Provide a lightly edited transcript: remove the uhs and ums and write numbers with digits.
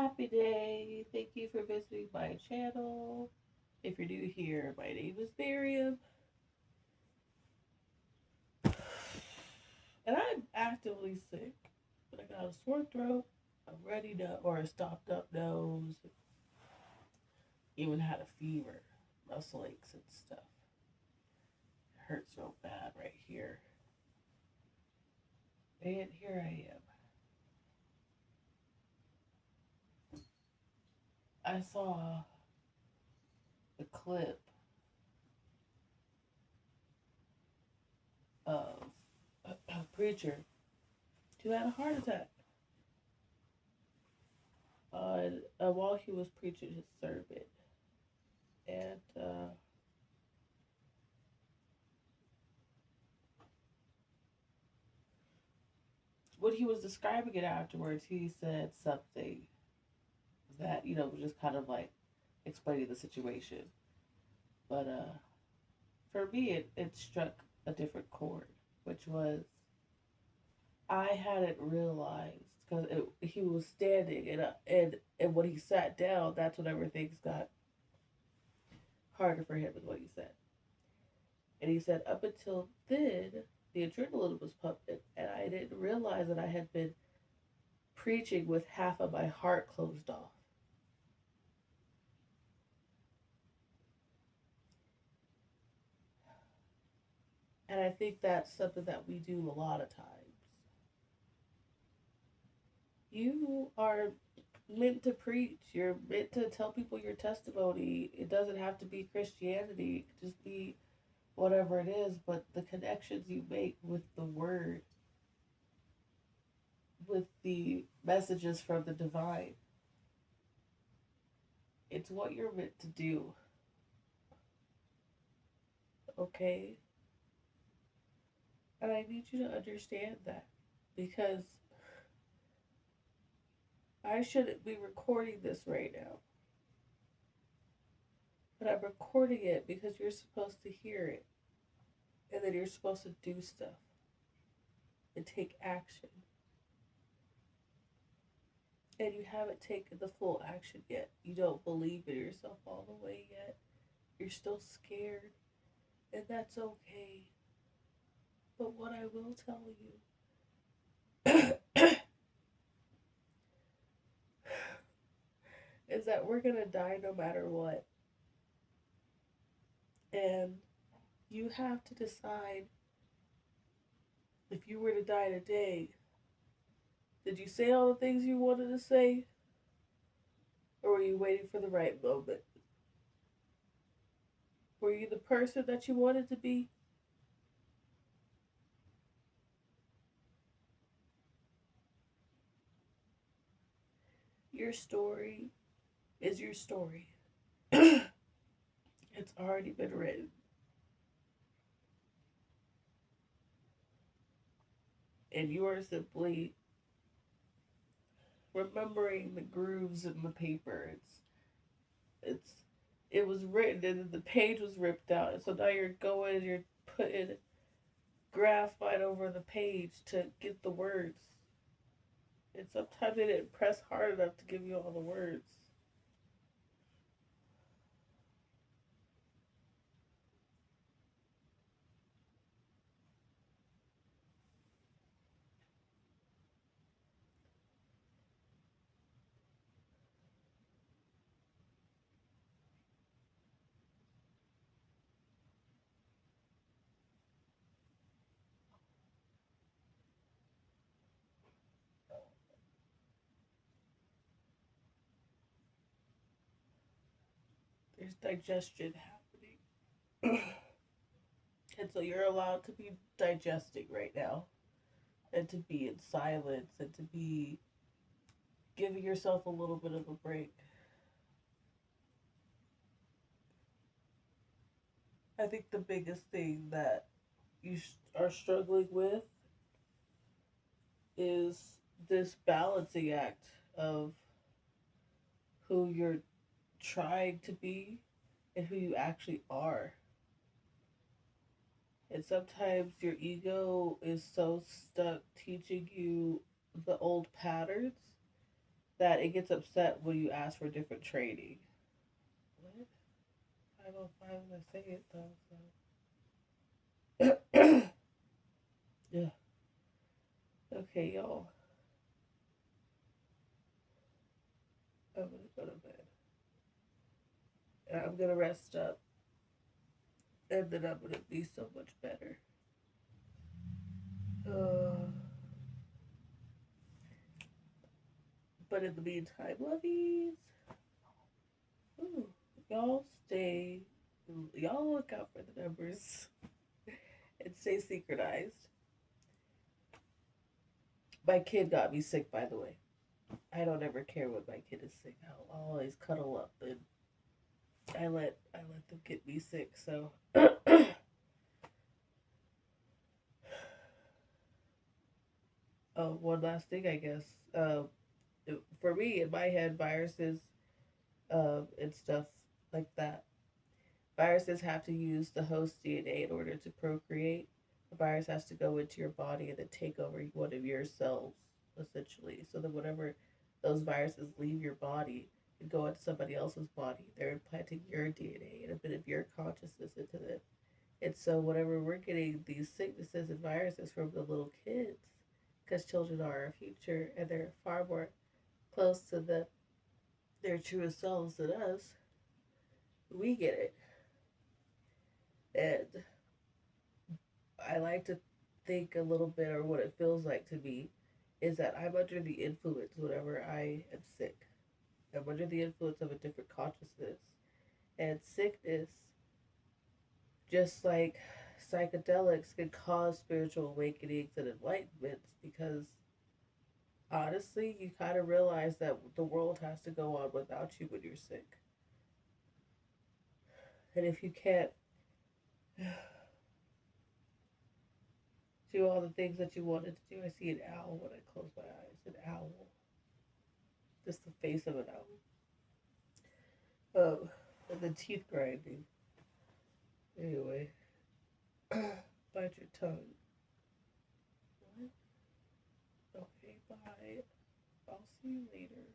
Happy day. Thank you for visiting my channel. If you're new here, my name is Miriam. And I'm actively sick. But I got a sore throat, a runny nose, or a stopped up nose, even had a fever, muscle aches and stuff. It hurts so bad right here. And here I am. I saw the clip of a preacher who had a heart attack while he was preaching his sermon. And when he was describing it afterwards, he said something that, was just kind of like explaining the situation. But for me, it struck a different chord, which was I hadn't realized because he was standing and when he sat down, that's whenever things got harder for him, is what he said. And he said, up until then, the adrenaline was pumping, and I didn't realize that I had been preaching with half of my heart closed off. And I think that's something that we do a lot of times. You are meant to preach, you're meant to tell people your testimony. It doesn't have to be Christianity, it could just be whatever it is, but the connections you make with the word, with the messages from the divine, it's what you're meant to do, okay? And I need you to understand that because I shouldn't be recording this right now. But I'm recording it because you're supposed to hear it. And then you're supposed to do stuff and take action. And you haven't taken the full action yet. You don't believe in yourself all the way yet. You're still scared. And that's okay. But what I will tell you is that we're going to die no matter what. And you have to decide, if you were to die today, did you say all the things you wanted to say? Or were you waiting for the right moment? Were you the person that you wanted to be? Your story is your story. It's already been written. And you are simply remembering the grooves in the paper. It's it was written and then the page was ripped out. And so now you're putting graphite over the page to get the words. And sometimes they didn't press hard enough to give you all the words. There's digestion happening. And so you're allowed to be digesting right now. And to be in silence and to be giving yourself a little bit of a break. I think the biggest thing that you are struggling with is this balancing act of who you're trying to be and who you actually are. And sometimes your ego is so stuck teaching you the old patterns that it gets upset when you ask for different training. What? 505 when I say it though, so. Yeah. Okay, y'all. I'm gonna go to bed. And I'm gonna rest up. And then I'm gonna be so much better. Uh, but in the meantime, lovies. Ooh, y'all stay. Y'all look out for the numbers and stay synchronized. My kid got me sick, by the way. I don't ever care when my kid is sick. I'll always cuddle up and I let them get me sick. So one last thing, I guess. For me, in my head, viruses and stuff like that. Viruses have to use the host DNA in order to procreate. The virus has to go into your body and then take over one of your cells, essentially. So that whenever those viruses leave your body and go into somebody else's body, they're implanting your DNA and a bit of your consciousness into them. And so, whenever we're getting these sicknesses and viruses from the little kids, because children are our future and they're far more close to their truest selves than us, we get it. And I like to think a little bit, or what it feels like to me, is that I'm under the influence whenever I am sick. I'm under the influence of a different consciousness. And sickness, just like psychedelics, can cause spiritual awakenings and enlightenments because honestly, you kind of realize that the world has to go on without you when you're sick. And if you can't do all the things that you wanted to do, I see an owl when I close my eyes. An owl. Just the face of an owl. And the teeth grinding. Anyway, bite your tongue. What? Okay, bye. I'll see you later.